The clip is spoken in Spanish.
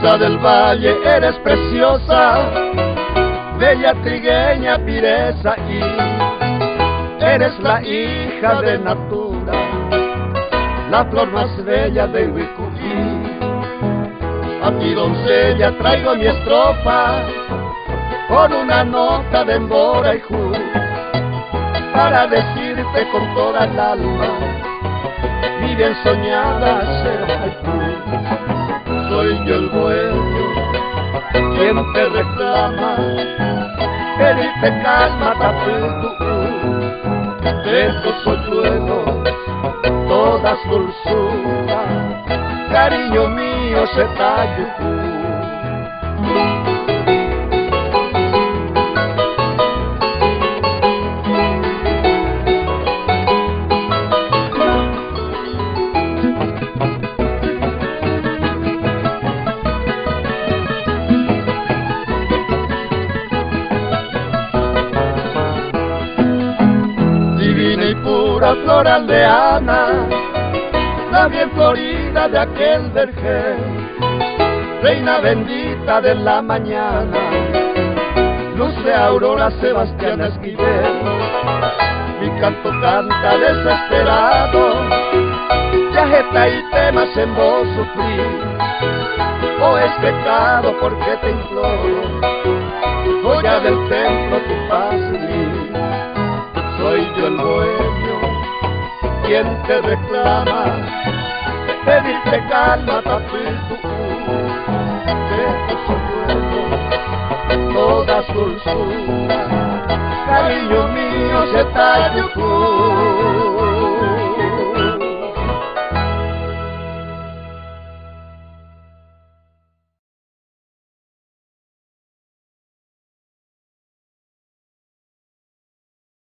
Rosa del Valle, eres preciosa, bella trigueña, pireza, y eres la hija de Natura, la flor más bella de Huicuí. A ti, doncella, traigo mi estrofa con una nota de embora y ju, para decirte con toda el alma mi bien soñada será tú. Soy yo el dueño, quien te reclama, pedirte calma, tapito, de estos polluelos todas dulzura, cariño mío, se tallo. Divina y pura flor aldeana, la bien florida de aquel vergel, reina bendita de la mañana, luz de Aurora Sebastiana Esquivel. Mi canto canta desesperado, viajeta y temas en voz sufrir. Oh, es pecado porque te imploro, joya del templo, tu paz y mí. Soy yo el bohemio, quien te reclama, pedirte calma, tapito, de tu sueño, todas dulzura, cariño mío, se tallo.